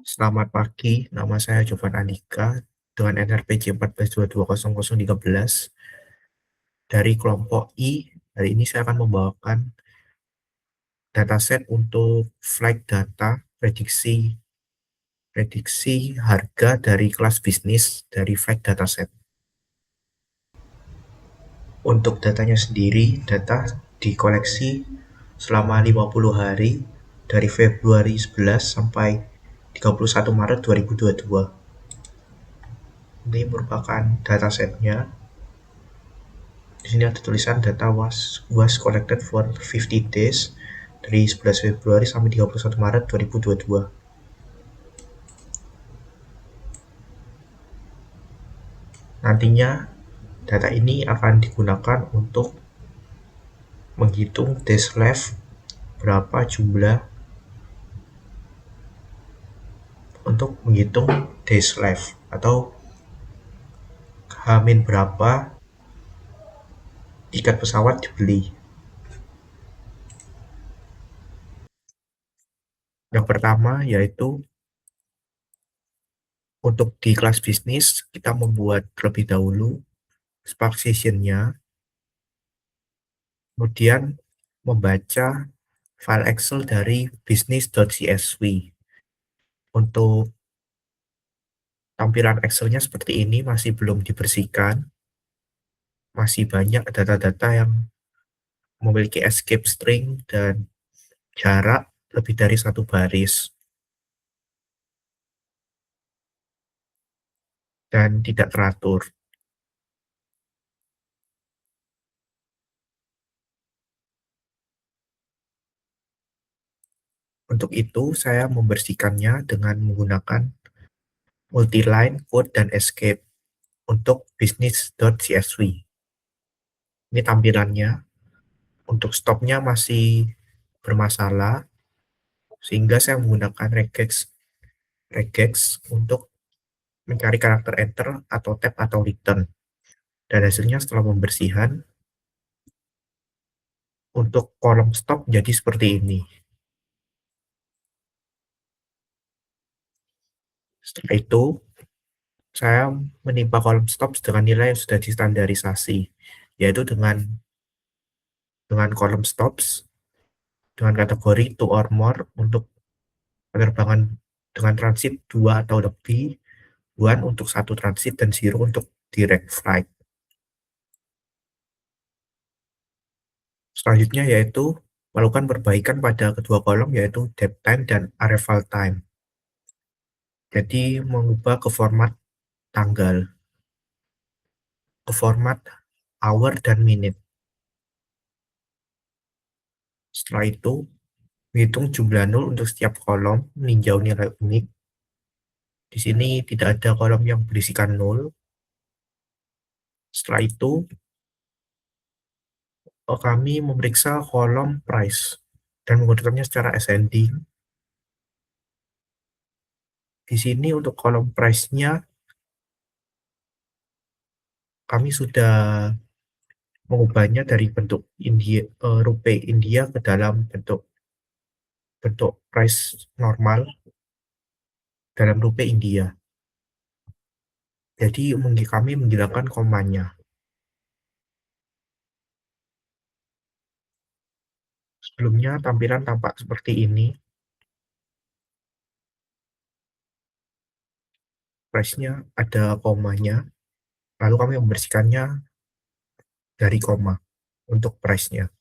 Selamat pagi, nama saya Jovan Andika dengan NRPJ 14220013 dari kelompok I. Hari ini saya akan membawakan dataset untuk flight data prediksi prediksi harga dari kelas bisnis dari flight dataset. Untuk datanya sendiri, data dikoleksi selama 50 hari dari Februari 11 sampai 31 Maret 2022. Ini merupakan datasetnya. Di sini ada tulisan data was collected for 50 days dari 11 Februari sampai 31 Maret 2022. Nantinya data ini akan digunakan untuk menghitung days left, berapa jumlah untuk menghitung days left atau H- berapa tiket pesawat dibeli. Yang pertama yaitu untuk di kelas bisnis kita membuat terlebih dahulu spark session-nya, kemudian membaca file Excel dari business.csv. Untuk tampilan Excel-nya seperti ini, masih belum dibersihkan, masih banyak data-data yang memiliki escape string dan jarak lebih dari satu baris, dan tidak teratur. Untuk itu, saya membersihkannya dengan menggunakan multi-line code dan escape untuk business.csv. Ini tampilannya. Untuk stopnya masih bermasalah, sehingga saya menggunakan regex untuk mencari karakter enter atau tab atau return. Dan hasilnya setelah pembersihan, untuk kolom stop jadi seperti ini. Setelah itu, saya menimpa kolom stop dengan nilai yang sudah distandarisasi, yaitu dengan kolom stops, dengan kategori two or more untuk penerbangan dengan transit 2 atau lebih, 1 untuk satu transit, dan 0 untuk direct flight. Selanjutnya yaitu melakukan perbaikan pada kedua kolom, yaitu date time dan arrival time. Jadi mengubah ke format tanggal, ke format hour dan minute. Setelah itu, menghitung jumlah nol untuk setiap kolom, meninjau nilai unik. Di sini tidak ada kolom yang berisikan nol. Setelah itu, kami memeriksa kolom price dan menggunakannya secara ascending. Di sini untuk kolom price-nya, kami sudah mengubahnya dari bentuk rupiah India ke dalam bentuk bentuk price normal dalam rupiah India. Jadi kami menghilangkan komanya. Sebelumnya tampilan tampak seperti ini. Price-nya ada komanya. Lalu kami membersihkannya dari koma untuk price-nya.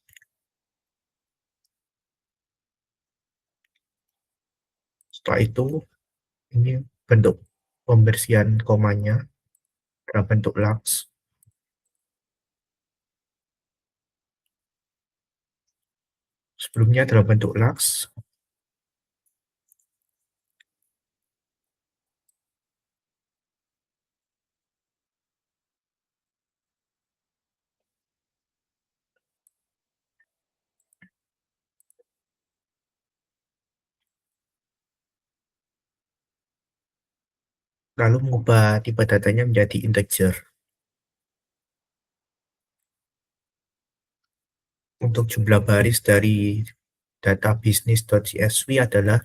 Setelah itu, ini bentuk pembersihan komanya dalam bentuk lux. Sebelumnya dalam bentuk lux, lalu mengubah tipe datanya menjadi integer. Untuk jumlah baris dari data business.csv adalah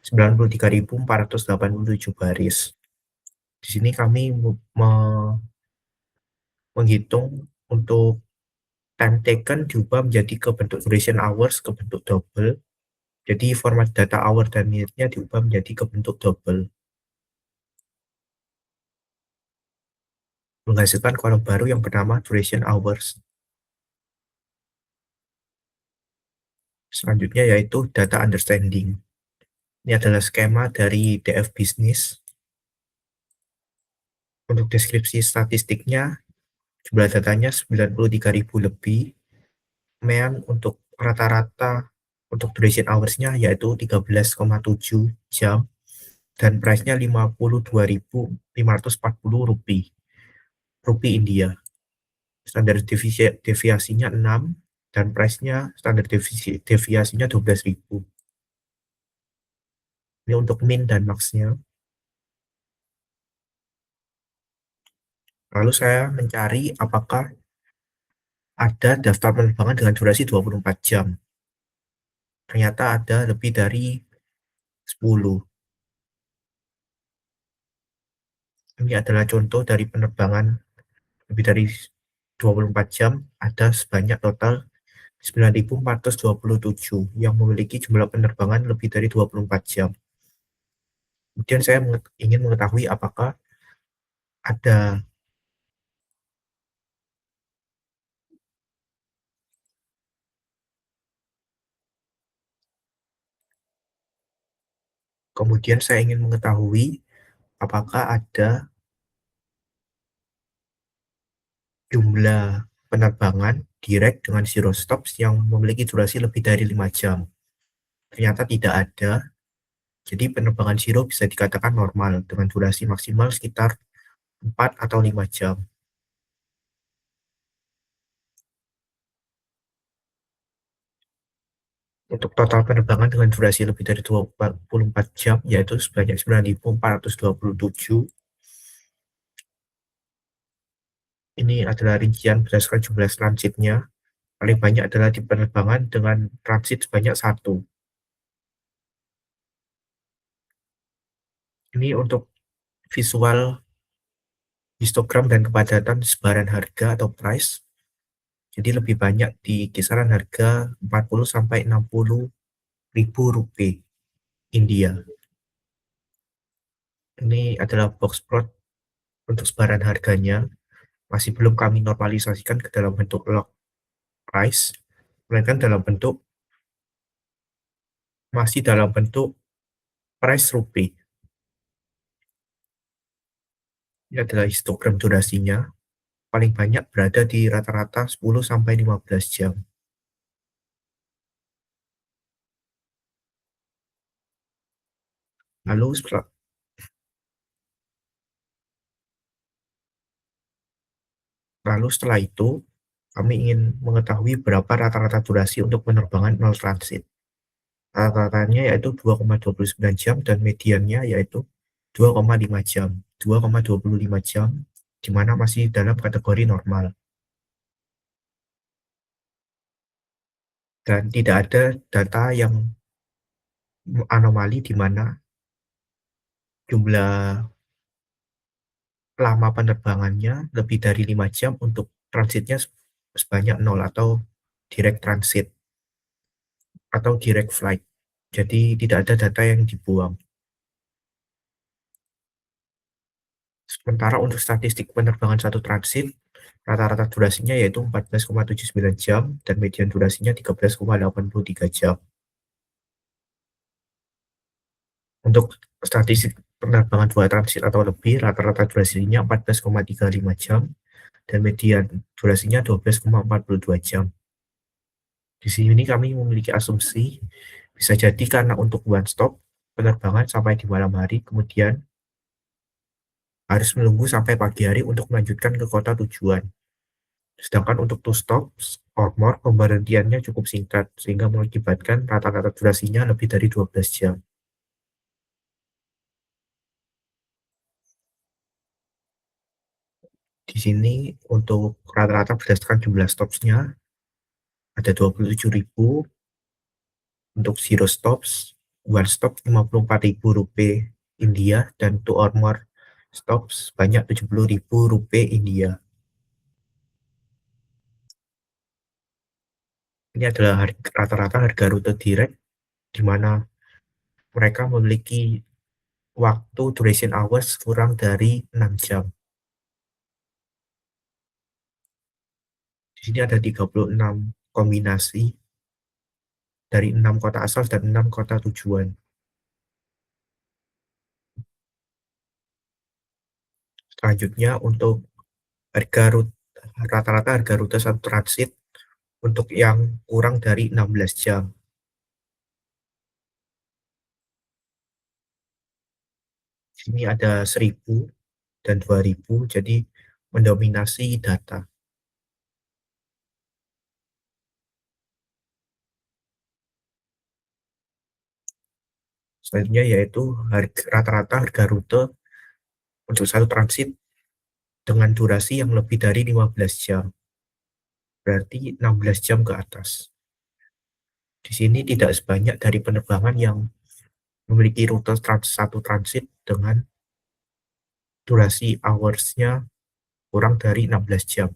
93.487 baris. Di sini kami menghitung untuk time taken diubah menjadi ke bentuk duration hours ke bentuk double. Jadi format data hour dan minute-nya diubah menjadi ke bentuk double. Menghasilkan kolom baru yang bernama duration hours. Selanjutnya yaitu data understanding. Ini adalah skema dari DF Business. Untuk deskripsi statistiknya, jumlah datanya 93.000 lebih. Kemudian untuk rata-rata untuk duration hours-nya yaitu 13,7 jam dan price-nya 52.540 rupiah India. Standar deviasinya 6 dan price-nya standar deviasinya 12.000. Ini untuk min dan max-nya. Lalu saya mencari apakah ada daftar penerbangan dengan durasi 24 jam. Ternyata ada lebih dari 10. Ini adalah contoh dari penerbangan lebih dari 24 jam, ada sebanyak total 9.427 yang memiliki jumlah penerbangan lebih dari 24 jam. Kemudian saya ingin mengetahui apakah ada kemudian saya ingin mengetahui apakah ada jumlah penerbangan direct dengan zero stops yang memiliki durasi lebih dari 5 jam. Ternyata tidak ada. Jadi penerbangan zero bisa dikatakan normal dengan durasi maksimal sekitar 4 atau 5 jam. Untuk total penerbangan dengan durasi lebih dari 24 jam, yaitu sebanyak 9.427. Ini adalah rincian berdasarkan jumlah transitnya. Paling banyak adalah di penerbangan dengan transit sebanyak 1. Ini untuk visual histogram dan kepadatan sebaran harga atau price. Jadi lebih banyak di kisaran harga 40 sampai 60 ribu rupiah India. Ini adalah box plot untuk sebaran harganya. Masih belum kami normalisasikan ke dalam bentuk log price, melainkan masih dalam bentuk price rupiah. Ini adalah histogram durasinya. Paling banyak berada di rata-rata 10 sampai 15 jam. Lalu setelah itu, kami ingin mengetahui berapa rata-rata durasi untuk penerbangan nol transit. Rata-ratanya yaitu 2,29 jam dan mediannya yaitu 2,5 jam. 2,25 jam, di mana masih dalam kategori normal. Dan tidak ada data yang anomali di mana jumlah lama penerbangannya lebih dari 5 jam untuk transitnya sebanyak 0 atau direct transit atau direct flight. Jadi tidak ada data yang dibuang. Sementara untuk statistik penerbangan satu transit, rata-rata durasinya yaitu 14,79 jam dan median durasinya 13,83 jam. Untuk statistik penerbangan dua transit atau lebih, rata-rata durasinya 14,35 jam dan median durasinya 12,42 jam. Di sini kami memiliki asumsi bisa jadi karena untuk one stop penerbangan sampai di malam hari, kemudian harus menunggu sampai pagi hari untuk melanjutkan ke kota tujuan. Sedangkan untuk two stops or more, pemberhentiannya cukup singkat, sehingga mengakibatkan rata-rata durasinya lebih dari 12 jam. Di sini untuk rata-rata berdasarkan jumlah stops-nya, ada 27.000 untuk zero stops, One stop Rp54.000 India dan two or more stop sebanyak Rp70.000 India. Ini adalah rata-rata harga rute direct di mana mereka memiliki waktu duration hours kurang dari 6 jam. Di sini ada 36 kombinasi dari 6 kota asal dan 6 kota tujuan. Selanjutnya untuk harga rute rata-rata harga rute satu transit untuk yang kurang dari 16 jam. Di sini ada 1.000 dan 2.000, jadi mendominasi data. Selanjutnya yaitu rata-rata harga rute untuk satu transit dengan durasi yang lebih dari 15 jam, berarti 16 jam ke atas. Di sini tidak sebanyak dari penerbangan yang memiliki rute satu transit dengan durasi hours-nya kurang dari 16 jam.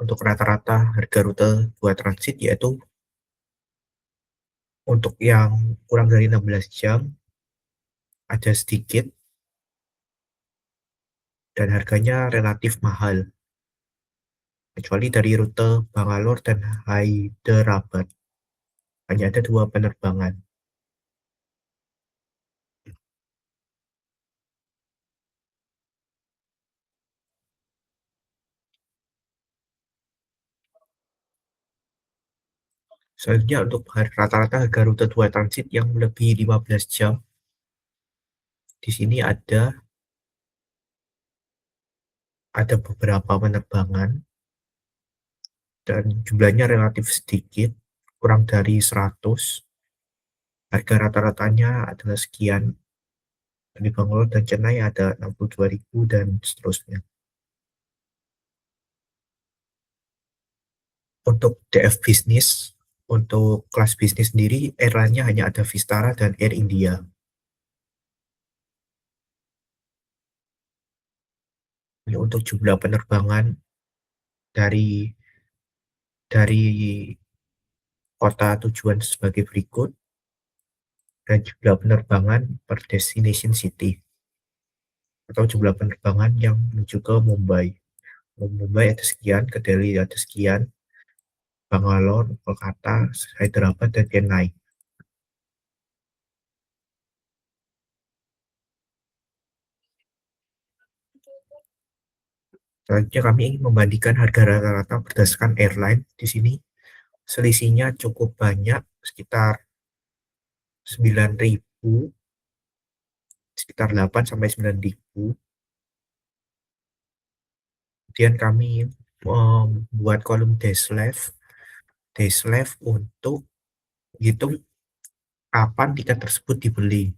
Untuk rata-rata harga rute buat transit yaitu untuk yang kurang dari 16 jam ada sedikit dan harganya relatif mahal, kecuali dari rute Bangalore dan Hyderabad. Hanya ada 2 penerbangan. Selanjutnya untuk rata-rata harga rute 2 transit yang lebih 15 jam, di sini ada beberapa penerbangan dan jumlahnya relatif sedikit, kurang dari 100. Harga rata-ratanya adalah sekian. Di Bangalore dan Chennai ada 62.000 dan seterusnya. Untuk DF Business, untuk kelas bisnis sendiri, airline-nya hanya ada Vistara dan Air India. Ini untuk jumlah penerbangan dari dari kota tujuan sebagai berikut, dan jumlah penerbangan per destination city, atau jumlah penerbangan yang menuju ke Mumbai. Mumbai ada sekian, ke Delhi ada sekian, Bangalore, Kolkata, Hyderabad, dan Chennai. Selanjutnya kami ingin membandingkan harga rata-rata berdasarkan airline. Di sini selisihnya cukup banyak, sekitar 9.000, sekitar 8 sampai 9.000. Kemudian kami membuat kolom Deslev untuk hitung kapan tiket tersebut dibeli.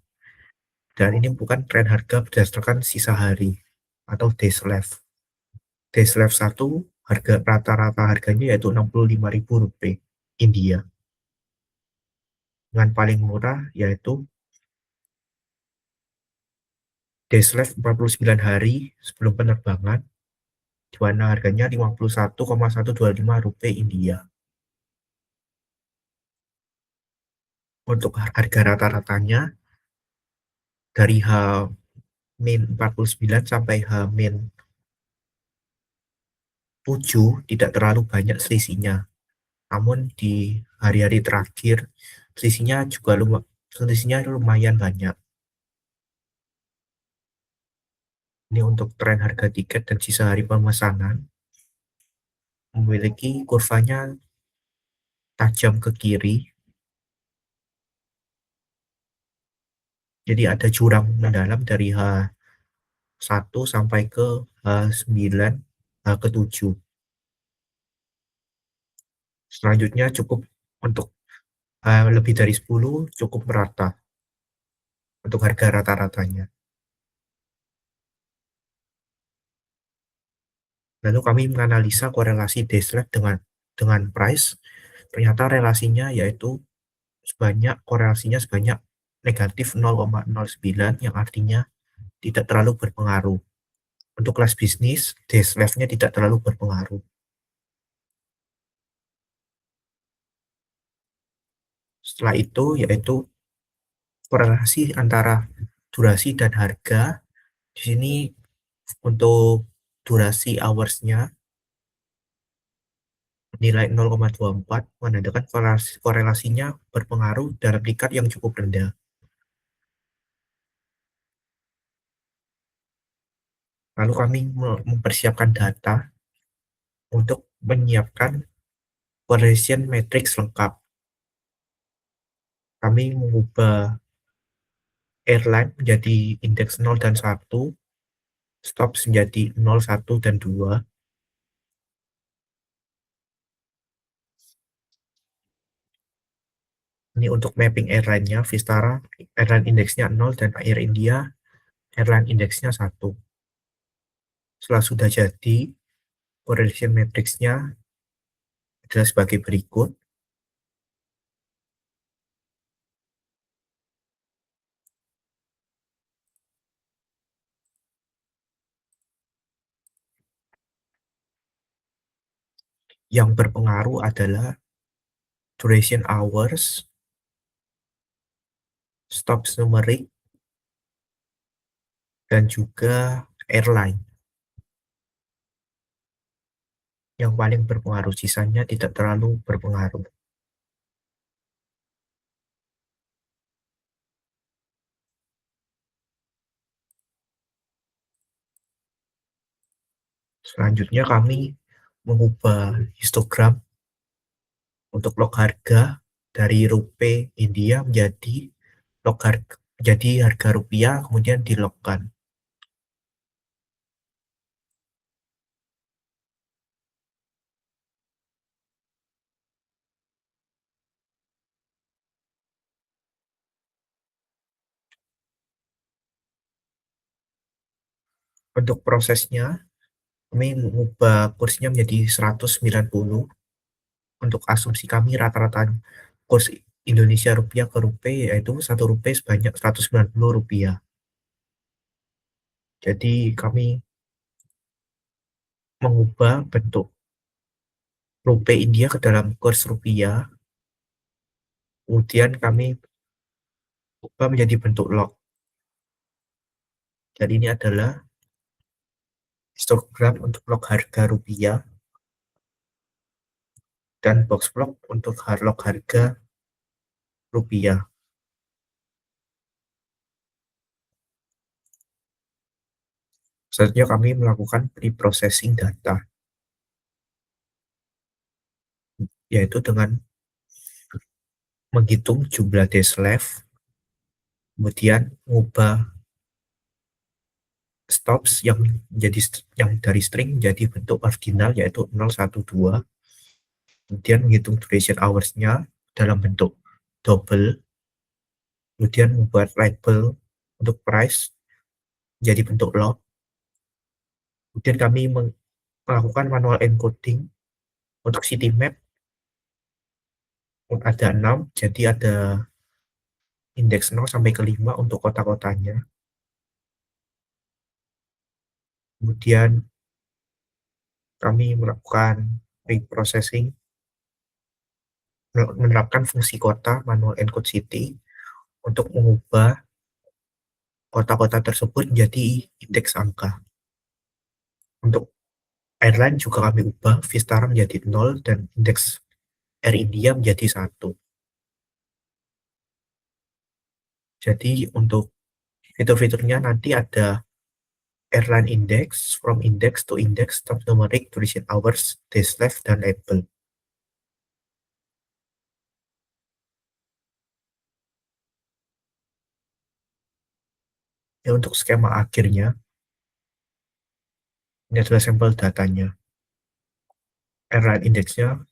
Dan ini bukan tren harga berdasarkan sisa hari atau Deslev. Deslev 1 harga rata-rata harganya yaitu Rp65.000 India. Dengan paling murah yaitu Deslev 49 hari sebelum penerbangan, di mana harganya Rp51.125 India. Untuk harga rata-ratanya dari H-49 sampai H-7 tidak terlalu banyak selisihnya. Namun di hari-hari terakhir selisihnya lumayan banyak. Ini untuk tren harga tiket dan sisa hari pemesanan memiliki kurvanya tajam ke kiri. Jadi ada jurang mendalam dari H1 sampai ke H9, H ke-7. Selanjutnya cukup untuk lebih dari 10 cukup merata untuk harga rata-ratanya. Lalu kami menganalisa korelasi Deslab dengan price, ternyata relasinya yaitu korelasinya sebanyak negatif 0,09 yang artinya tidak terlalu berpengaruh. Untuk kelas bisnis, Deslab-nya tidak terlalu berpengaruh. Setelah itu yaitu korelasi antara durasi dan harga. Di sini untuk durasi hours-nya nilai 0,24 menandakan korelasinya berpengaruh dalam tingkat yang cukup rendah. Lalu kami mempersiapkan data untuk menyiapkan correlation matrix lengkap. Kami mengubah airline menjadi indeks 0 dan 1, stops menjadi 0, 1, dan 2. Ini untuk mapping airline-nya, Vistara airline indeksnya 0 dan Air India airline indeksnya 1. Setelah sudah jadi, correlation matrix-nya adalah sebagai berikut. Yang berpengaruh adalah duration hours, stops numeric, dan juga airline. Yang paling berpengaruh, sisanya tidak terlalu berpengaruh. Selanjutnya kami mengubah histogram untuk log harga dari rupiah India menjadi harga rupiah, kemudian dilogkan. Untuk prosesnya, kami mengubah kursnya menjadi 190. Untuk asumsi kami rata-rata kurs Indonesia rupiah ke rupiah yaitu satu rupiah sebanyak 190 rupiah. Jadi kami mengubah bentuk rupiah India ke dalam kurs rupiah, kemudian kami ubah menjadi bentuk log. Jadi ini adalah histogram untuk log harga rupiah dan box plot untuk log harga rupiah. Selanjutnya kami melakukan pre-processing data, yaitu dengan menghitung jumlah days left, kemudian mengubah stops yang dari string menjadi bentuk ordinal yaitu 0, 1, 2. Kemudian menghitung duration hours-nya dalam bentuk double, kemudian membuat label untuk price menjadi bentuk log. Kemudian kami melakukan manual encoding untuk city map, ada 6, jadi ada indeks 0 sampai ke 5 untuk kota-kotanya. Kemudian kami melakukan pre-processing, menerapkan fungsi kota manual encode city untuk mengubah kota-kota tersebut menjadi indeks angka. Untuk airline juga kami ubah, Vistara menjadi 0 dan indeks Air India menjadi 1. Jadi untuk fitur-fiturnya nanti ada airline index, from index to index, stop numeric, duration hours, days left, dan label. Ya, untuk skema akhirnya, ini adalah sampel datanya. Airline indexnya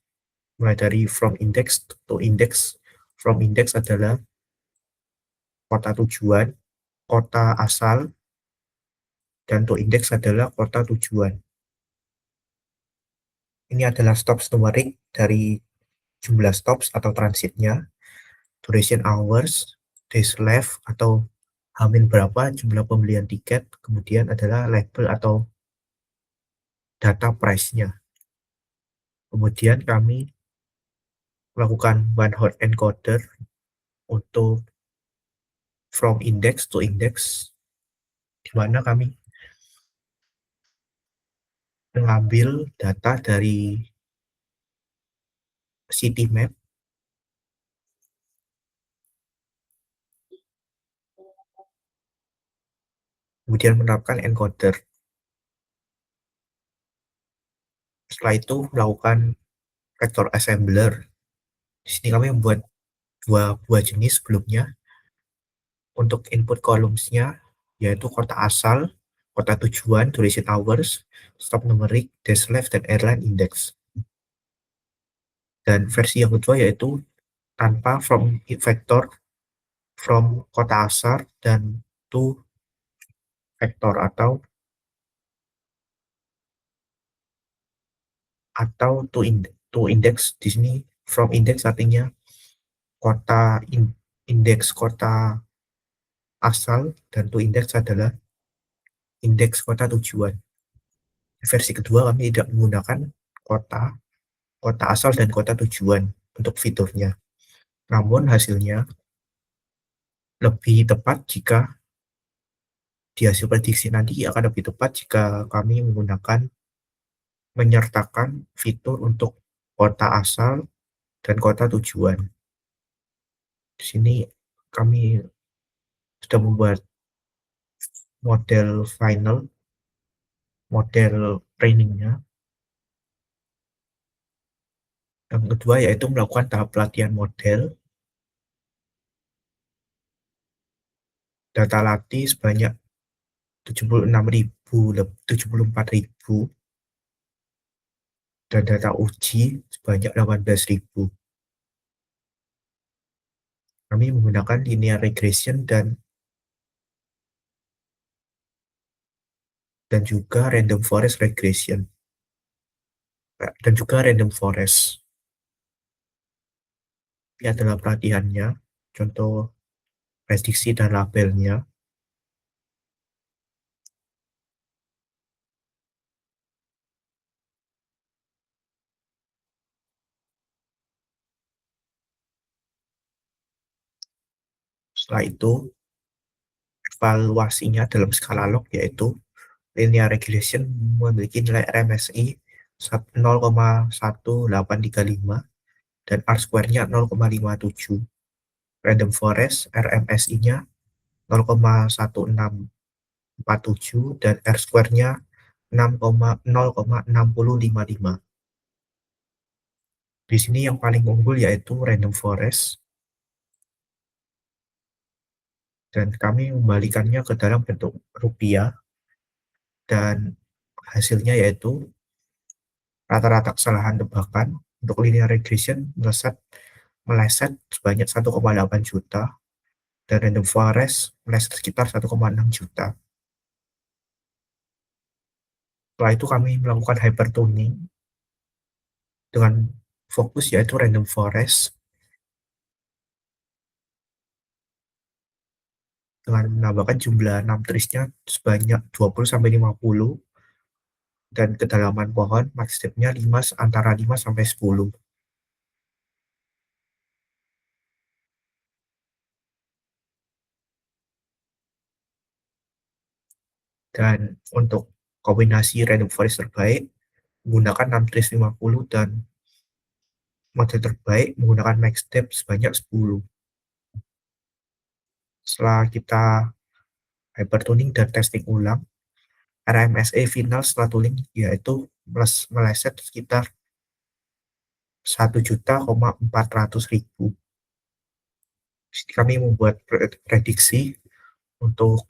mulai dari from index to index. From index adalah kota tujuan, kota asal, dan to index adalah kota tujuan. Ini adalah stops numerik dari jumlah stops atau transitnya, duration hours, days left atau hamin berapa jumlah pembelian tiket, kemudian adalah label atau data price-nya. Kemudian kami melakukan one hot encoder untuk from index to index, di mana kami mengambil data dari city map, kemudian menerapkan encoder. Setelah itu melakukan vector assembler. Di sini kami membuat dua buah jenis sebelumnya. Untuk input columns-nya, yaitu kota asal, kota tujuan, duration hours, stop numerik, days left, dan airline index. Dan versi yang kedua yaitu tanpa from vector, from kota asal, dan to vector atau to index. Di sini from index artinya kota indeks kota asal, dan to index adalah indeks kota tujuan. Di versi kedua kami tidak menggunakan kota kota asal dan kota tujuan untuk fiturnya. Namun hasilnya lebih tepat jika di hasil prediksi nanti akan lebih tepat jika kami menyertakan fitur untuk kota asal dan kota tujuan. Di sini kami sudah membuat model final, model trainingnya. Yang kedua yaitu melakukan tahap pelatihan model. Data latih sebanyak 74.000 dan data uji sebanyak 18.000. Kami menggunakan linear regression dan juga random forest regression dan juga random forest. Ini adalah pelatihannya, contoh prediksi dan labelnya. Setelah itu, evaluasinya dalam skala log yaitu linear regression memiliki nilai RMSI 0,1835 dan R-square-nya 0,57. Random forest RMSI-nya 0,1647 dan R-square-nya 0,6055. Di sini yang paling unggul yaitu random forest, dan kami membalikannya ke dalam bentuk rupiah, dan hasilnya yaitu rata-rata kesalahan tebakan untuk linear regression meleset sebanyak 1,8 juta, dan random forest meleset sekitar 1,6 juta. Setelah itu kami melakukan hypertuning dengan fokus yaitu random forest dengan menambahkan jumlah numTrees-nya sebanyak 20-50 dan kedalaman pohon max depth-nya antara 5 sampai 10. Dan untuk kombinasi random forest terbaik menggunakan numTrees 50 dan model terbaik menggunakan max depth sebanyak 10. Setelah kita hypertuning dan testing ulang, RMSE final setelah tuning yaitu meleset sekitar 1.400.000. Kami membuat prediksi untuk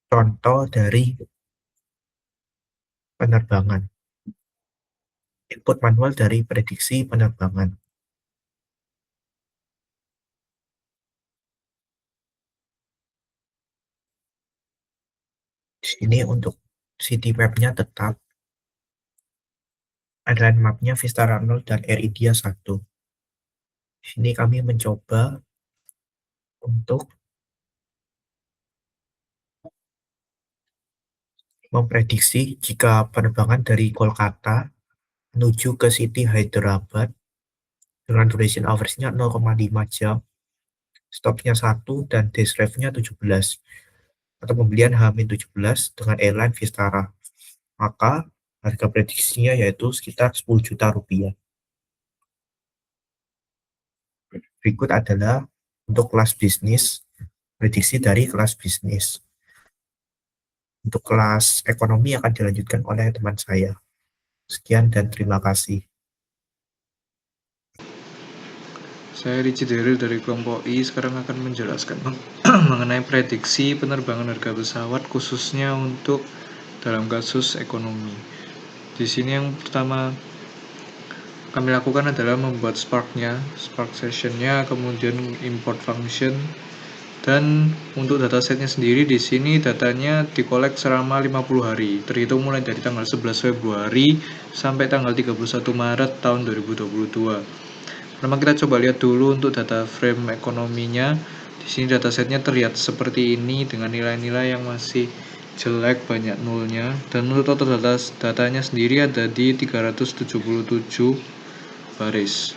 contoh dari penerbangan, input manual dari prediksi penerbangan. Ini untuk city map-nya tetap, airline map-nya Vistara 0 dan Air India 1. Sini kami mencoba untuk memprediksi jika penerbangan dari Kolkata menuju ke City Hyderabad dengan duration hours-nya 0,5 jam, stop-nya 1 dan days drive-nya 17, atau pembelian H-17 dengan airline Vistara. Maka harga prediksinya yaitu sekitar 10 juta rupiah. Berikut adalah untuk kelas bisnis, prediksi dari kelas bisnis. Untuk kelas ekonomi akan dilanjutkan oleh teman saya. Sekian dan terima kasih. Saya Richie Daryl dari kelompok I sekarang akan menjelaskan mengenai prediksi penerbangan harga pesawat khususnya untuk dalam kasus ekonomi. Di sini yang pertama kami lakukan adalah membuat Spark sessionnya, kemudian import function, dan untuk datasetnya sendiri di sini datanya dikolek selama 50 hari, terhitung mulai dari tanggal 11 Februari sampai tanggal 31 Maret tahun 2022. Pertama kita coba lihat dulu untuk data frame ekonominya. Di sini datasetnya terlihat seperti ini dengan nilai-nilai yang masih jelek, banyak nolnya, dan untuk total datanya sendiri ada di 377 baris.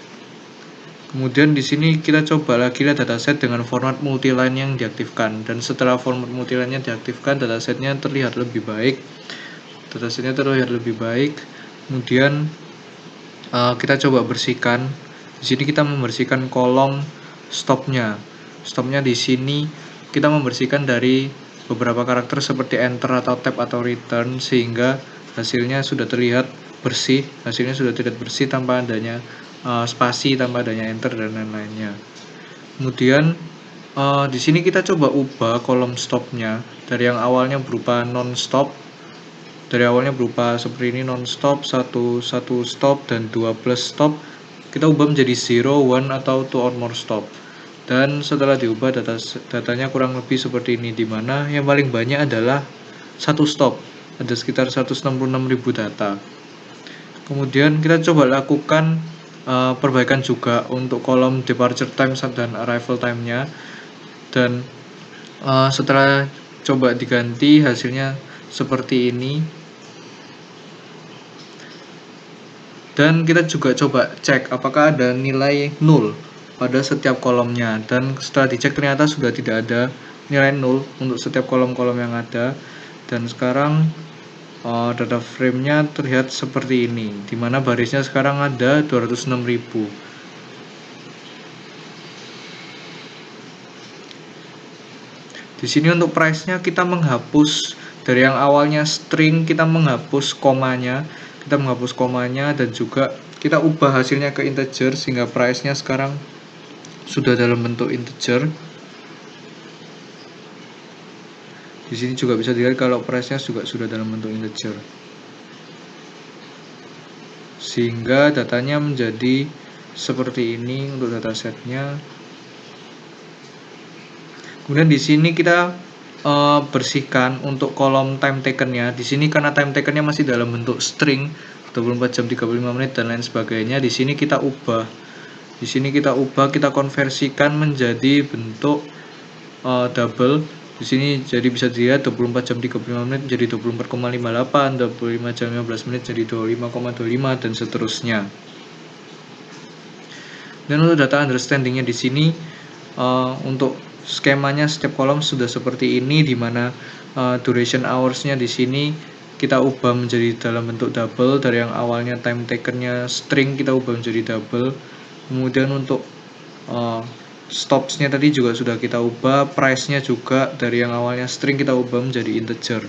Kemudian di sini kita coba lagi lihat dataset dengan format multiline yang diaktifkan, dan setelah format multiline-nya diaktifkan, datasetnya terlihat lebih baik. Kemudian kita coba bersihkan. Di sini kita membersihkan kolom stopnya. Stopnya di sini kita membersihkan dari beberapa karakter seperti enter atau tab atau return, sehingga hasilnya sudah terlihat bersih. Tanpa adanya spasi, tanpa adanya enter dan lain-lainnya. Kemudian di sini kita coba ubah kolom stopnya dari yang awalnya berupa non-stop. Dari awalnya berupa seperti ini, non-stop, 1 stop, dan 2 plus stop. Kita ubah menjadi 0, 1, atau 2 or more stop. Dan setelah diubah datanya kurang lebih seperti ini, dimana yang paling banyak adalah 1 stop. Ada sekitar 166.000 data. Kemudian kita coba lakukan perbaikan juga untuk kolom departure time dan arrival time-nya. Dan setelah coba diganti, hasilnya seperti ini. Dan kita juga coba cek apakah ada nilai 0 pada setiap kolomnya. Dan setelah dicek ternyata sudah tidak ada nilai 0 untuk setiap kolom-kolom yang ada. Dan sekarang data frame-nya terlihat seperti ini, dimana barisnya sekarang ada 206.000. Di sini untuk price-nya kita menghapus dari yang awalnya string, kita menghapus komanya, dan juga kita ubah hasilnya ke integer sehingga price-nya sekarang sudah dalam bentuk integer. Di sini juga bisa dilihat kalau price-nya juga sudah dalam bentuk integer, sehingga datanya menjadi seperti ini untuk datasetnya. Kemudian di sini kita bersihkan untuk kolom time taken-nya. Di sini karena time taken-nya masih dalam bentuk string, 24 jam 35 menit dan lain sebagainya. Di sini kita ubah. Kita konversikan menjadi bentuk double. Di sini jadi bisa dilihat 24 jam 35 menit menjadi 24,58, 25 jam 15 menit jadi 25,25 dan seterusnya. Dan untuk data understanding-nya di sini untuk skemanya setiap kolom sudah seperti ini, di mana duration hours-nya di sini kita ubah menjadi dalam bentuk double. Dari yang awalnya time taken-nya string kita ubah menjadi double. Kemudian untuk stops-nya tadi juga sudah kita ubah, price-nya juga dari yang awalnya string kita ubah menjadi integer.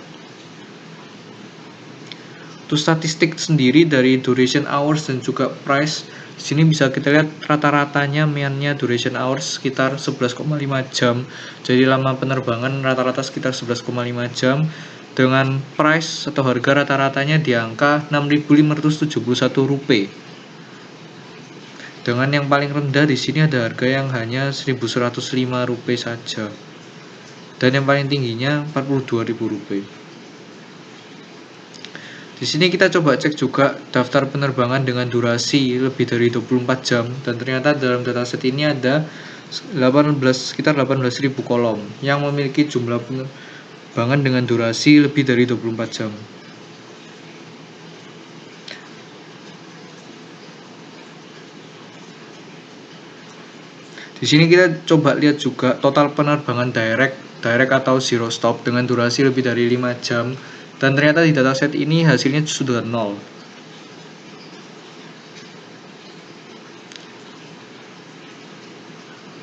Untuk statistik sendiri dari duration hours dan juga price, di sini bisa kita lihat rata-ratanya meannya duration hours sekitar 11,5 jam. Jadi lama penerbangan rata-rata sekitar 11,5 jam, dengan price atau harga rata-ratanya di angka 6.571 rupiah. Dengan yang paling rendah di sini ada harga yang hanya 1.105 rupiah saja. Dan yang paling tingginya 42.000 rupiah. Di sini kita coba cek juga daftar penerbangan dengan durasi lebih dari 24 jam, dan ternyata dalam dataset ini ada sekitar 18.000 kolom yang memiliki jumlah penerbangan dengan durasi lebih dari 24 jam. Di sini kita coba lihat juga total penerbangan direct atau zero stop dengan durasi lebih dari 5 jam, dan ternyata di dataset ini hasilnya sudah 0.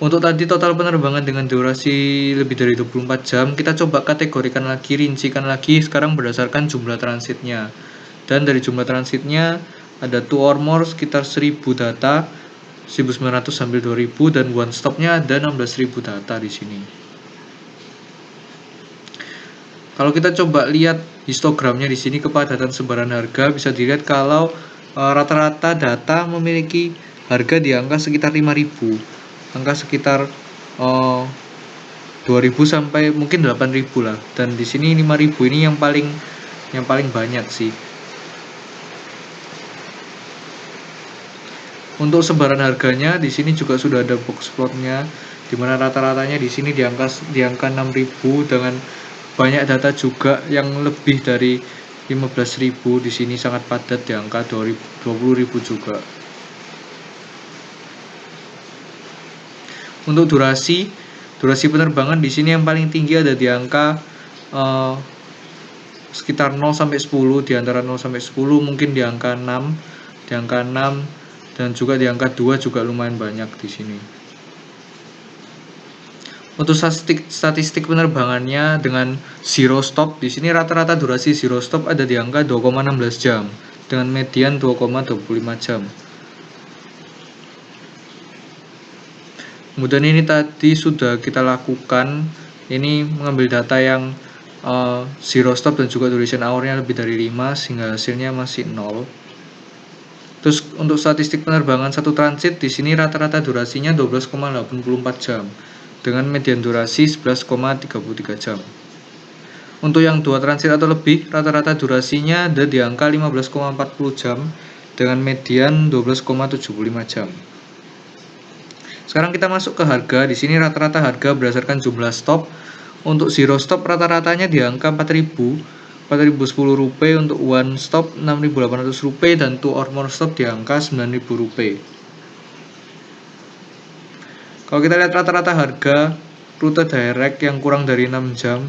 Untuk tadi total penerbangan dengan durasi lebih dari 24 jam, kita coba kategorikan lagi, rincikan lagi sekarang berdasarkan jumlah transitnya. Dan dari jumlah transitnya ada 2 or more sekitar 1000 data, 1900 sampai 2000, dan one stopnya ada 16.000 data di sini. Kalau kita coba lihat histogramnya di sini, kepadatan sebaran harga bisa dilihat kalau rata-rata data memiliki harga di angka sekitar 5.000, angka sekitar 2.000 sampai mungkin 8.000 lah. Dan di sini 5.000 ini yang paling banyak sih. Untuk sebaran harganya di sini juga sudah ada box plotnya, di mana rata-ratanya di sini di angka 6.000 dengan banyak data juga yang lebih dari 15.000. Di sini sangat padat di angka 20.000 juga. Untuk durasi penerbangan di sini yang paling tinggi ada di angka sekitar 0 sampai 10, di antara 0 sampai 10 mungkin di angka 6, dan juga di angka 2 juga lumayan banyak di sini. Untuk statistik penerbangannya dengan zero stop, di sini rata-rata durasi zero stop ada di angka 2,16 jam dengan median 2,25 jam. Kemudian ini tadi sudah kita lakukan, ini mengambil data yang zero stop dan juga duration hour-nya lebih dari 5 sehingga hasilnya masih 0. Terus untuk statistik penerbangan satu transit di sini rata-rata durasinya 12,84 jam dengan median durasi 11,33 jam. Untuk yang 2 transit atau lebih, rata-rata durasinya ada di angka 15,40 jam dengan median 12,75 jam. Sekarang kita masuk ke harga. Di sini rata-rata harga berdasarkan jumlah stop. Untuk zero stop rata-ratanya di angka 4.010 rupiah, untuk one stop 6.800 rupiah, dan 2 or more stop di angka 9.000 rupiah. Kalau kita lihat rata-rata harga rute direct yang kurang dari 6 jam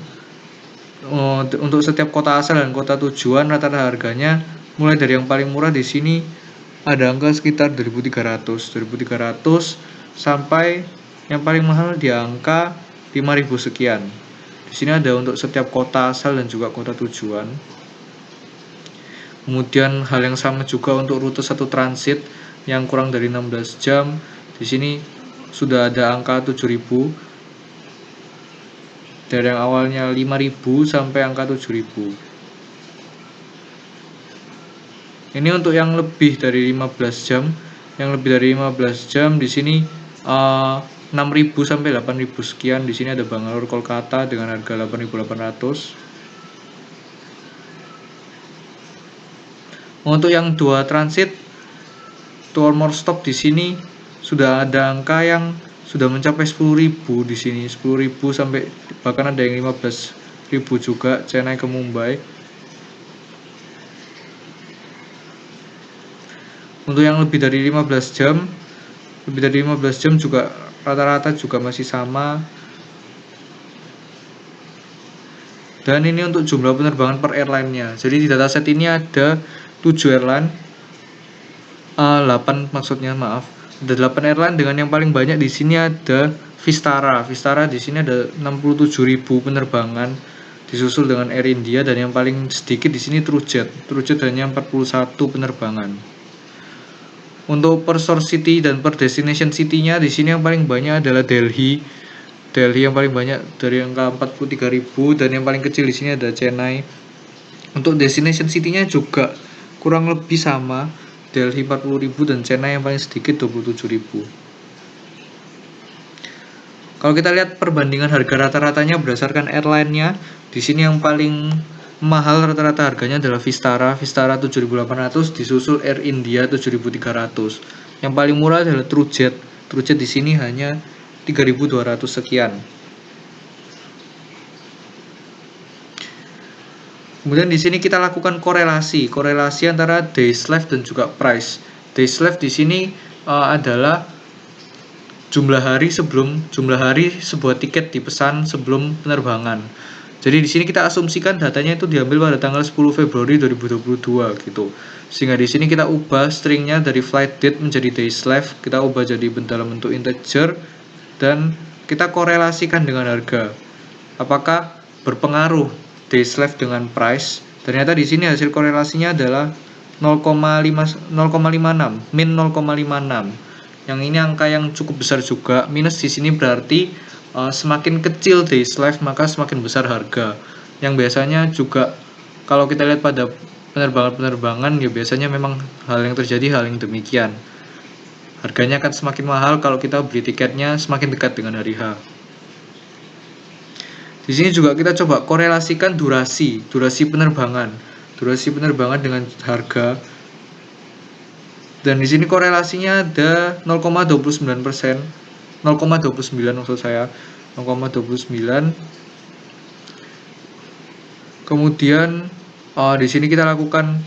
untuk setiap kota asal dan kota tujuan, rata-rata harganya mulai dari yang paling murah di sini ada angka sekitar 2.300 sampai yang paling mahal di angka 5.000 sekian. Di sini ada untuk setiap kota asal dan juga kota tujuan. Kemudian hal yang sama juga untuk rute satu transit yang kurang dari 16 jam. Di sini sudah ada angka 7.000 dari yang awalnya 5.000 sampai angka 7.000. Ini untuk yang lebih dari 15 jam. Yang lebih dari 15 jam di sini 6.000 sampai 8.000 sekian. Di sini ada Bangalore Kolkata dengan harga 8.800. Untuk yang 2 transit 2 or more stop di sini sudah ada angka yang sudah mencapai 10.000 di sini, 10.000 sampai bahkan ada yang 15.000 juga, Chennai ke Mumbai. Untuk yang lebih dari 15 jam juga rata-rata juga masih sama. Dan ini untuk jumlah penerbangan per airline-nya. Jadi di dataset ini ada 7 airline, 8 maksudnya, maaf. Ada 8 airline dengan yang paling banyak di sini ada Vistara. Vistara di sini ada 67.000 penerbangan, disusul dengan Air India, dan yang paling sedikit di sini TrueJet. TrueJet hanya 41 penerbangan. Untuk per source city dan per destination city-nya di sini yang paling banyak adalah Delhi. Delhi yang paling banyak dari angka 43.000, dan yang paling kecil di sini ada Chennai. Untuk destination city-nya juga kurang lebih sama, Delhi 40.000 dan Chennai yang paling sedikit 27.000. Kalau kita lihat perbandingan harga rata-ratanya berdasarkan airline-nya, di sini yang paling mahal rata-rata harganya adalah Vistara 7.800, disusul Air India 7.300. Yang paling murah adalah TrueJet. TrueJet di sini hanya 3.200 sekian. Kemudian di sini kita lakukan korelasi antara days left dan juga price. Days left di sini adalah jumlah hari sebuah tiket dipesan sebelum penerbangan. Jadi di sini kita asumsikan datanya itu diambil pada tanggal 10 Februari 2022 gitu. Sehingga di sini kita ubah stringnya dari flight date menjadi days left, kita ubah jadi dalam bentuk integer dan kita korelasikan dengan harga. Apakah berpengaruh days left dengan price? Ternyata di sini hasil korelasinya adalah 0,56, min 0,56. Yang ini angka yang cukup besar juga. Minus di sini berarti semakin kecil days left maka semakin besar harga. Yang biasanya juga kalau kita lihat pada penerbangan-penerbangan ya biasanya memang hal yang terjadi hal yang demikian. Harganya akan semakin mahal kalau kita beli tiketnya semakin dekat dengan hari H. Di sini juga kita coba korelasikan durasi penerbangan dengan harga. Dan di sini korelasinya ada 0,29%. 0,29 maksud saya, 0,29. Kemudian di sini kita lakukan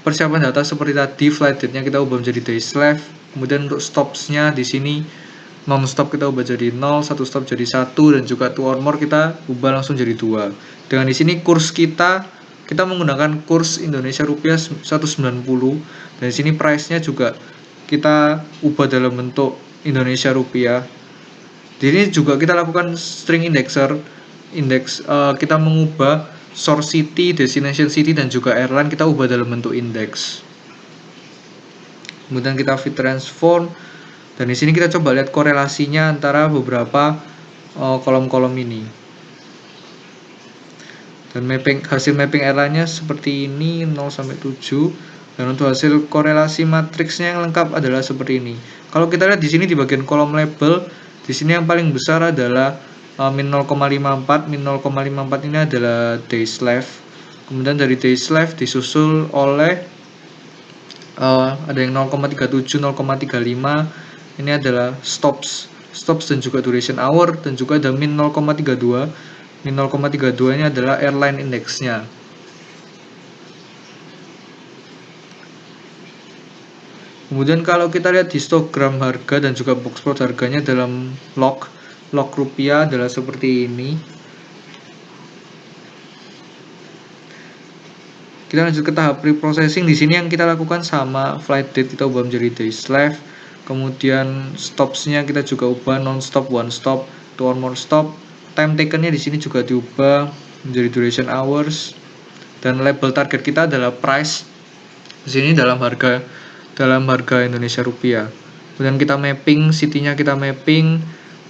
persiapan data seperti tadi, flight date-nya kita ubah menjadi days left. Kemudian untuk stops-nya di sini non-stop kita ubah jadi 0, satu stop jadi 1, dan juga to or more kita ubah langsung jadi 2. Dengan di sini kurs kita menggunakan kurs Indonesia rupiah 190, dan di sini price-nya juga kita ubah dalam bentuk Indonesia rupiah. Di sini juga kita lakukan string indexer, kita mengubah source city, destination city, dan juga airline kita ubah dalam bentuk index. Kemudian kita fit transform, dan di sini kita coba lihat korelasinya antara beberapa kolom-kolom ini. Dan hasil mapping airline-nya seperti ini 0 sampai 7. Dan untuk hasil korelasi matriksnya yang lengkap adalah seperti ini. Kalau kita lihat di sini di bagian kolom label, di sini yang paling besar adalah min 0,54. Min 0,54 ini adalah days left. Kemudian dari days left disusul oleh ada yang 0,37, 0,35. Ini adalah stops dan juga duration hour, dan juga ada min 0,32. Min 0,32 ini adalah airline index-nya. Kemudian kalau kita lihat histogram harga dan juga box plot harganya dalam log rupiah adalah seperti ini. Kita lanjut ke tahap pre-processing. Di sini yang kita lakukan sama flight date kita ubah menjadi days left. Kemudian stops-nya kita juga ubah non-stop, one stop, to or more stop. Time taken-nya di sini juga diubah menjadi duration hours. Dan label target kita adalah price. Di sini dalam harga Indonesia rupiah. Kemudian kita mapping, city-nya kita mapping,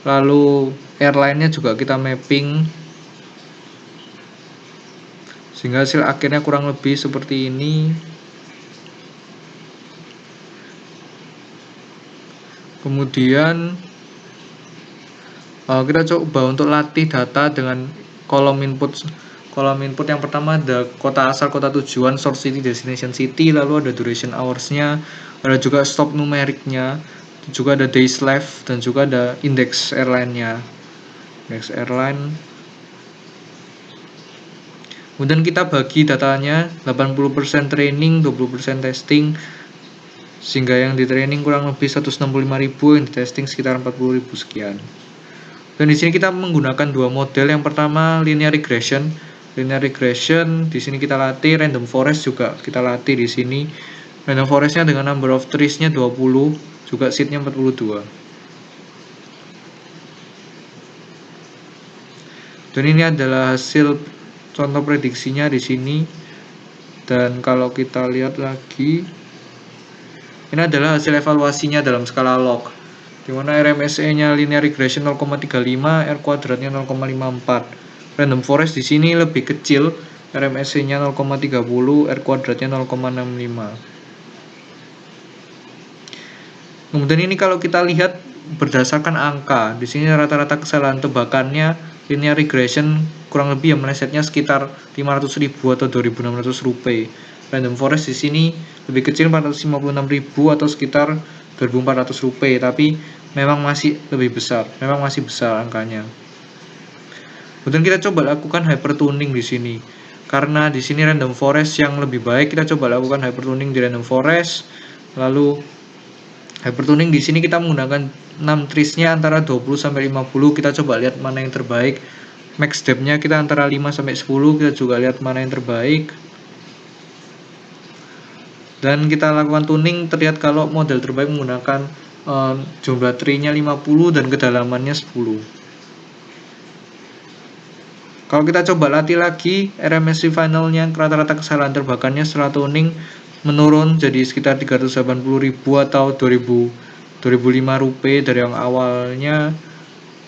lalu airline-nya juga kita mapping, sehingga hasil akhirnya kurang lebih seperti ini. Kemudian kita coba untuk latih data dengan kolom input yang pertama ada kota asal, kota tujuan, source city, destination city, lalu ada duration hours-nya, ada juga stop numeriknya, juga ada days left, dan juga ada index airline-nya. Index airline. Kemudian kita bagi datanya 80% training, 20% testing, sehingga yang di training kurang lebih 165.000, yang di testing sekitar 40.000 sekian. Dan di sini kita menggunakan dua model. Yang pertama linear regression. Di sini kita latih, random forest juga kita latih di sini. Random forest-nya dengan number of trees-nya 20, juga seed-nya 42. Dan ini adalah hasil contoh prediksinya di sini. Dan kalau kita lihat lagi, ini adalah hasil evaluasinya dalam skala log, di mana RMSE-nya linear regression 0,35, R kuadratnya 0,54. Random forest di sini lebih kecil, RMSE-nya 0,30, R kuadratnya 0,65. Kemudian ini kalau kita lihat berdasarkan angka, di sini rata-rata kesalahan tebakannya linear regression kurang lebih ya melesetnya sekitar 500.000 atau 2.600 rupiah. Random forest di sini lebih kecil 456.000 atau sekitar 2.400 rupiah, tapi memang masih lebih besar, memang masih besar angkanya. Kemudian kita coba lakukan hypertuning di sini. Karena di sini random forest yang lebih baik, kita coba lakukan hypertuning di random forest. Lalu hypertuning di sini kita menggunakan 6 trees-nya antara 20 sampai 50. Kita coba lihat mana yang terbaik. Max depth-nya kita antara 5 sampai 10. Kita juga lihat mana yang terbaik. Dan kita lakukan tuning, terlihat kalau model terbaik menggunakan jumlah tree-nya 50 dan kedalamannya 10. Kalau kita coba latih lagi, RMSE finalnya rata-rata kesalahan terbakarnya setelah tuning menurun jadi sekitar 380.000 atau 2005 rupiah dari yang awalnya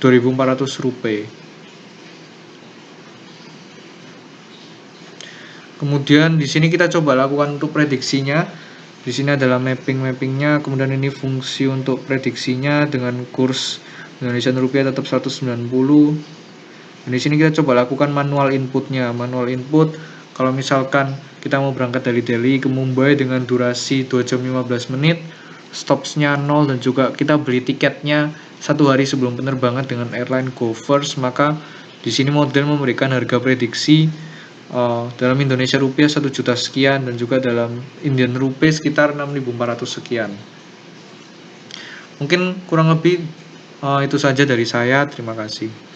2.400 rupiah. Kemudian di sini kita coba lakukan untuk prediksinya. Di sini adalah mappingnya, kemudian ini fungsi untuk prediksinya dengan kurs Indonesian rupiah tetap 190. Dan di sini kita coba lakukan manual inputnya. Manual input kalau misalkan kita mau berangkat dari Delhi ke Mumbai dengan durasi 2 jam 15 menit, stopsnya 0 dan juga kita beli tiketnya 1 hari sebelum penerbangan dengan airline Go First, maka di sini model memberikan harga prediksi dalam Indonesia rupiah 1 juta sekian dan juga dalam Indian rupiah sekitar 6.400 sekian. Mungkin kurang lebih itu saja dari saya. Terima kasih.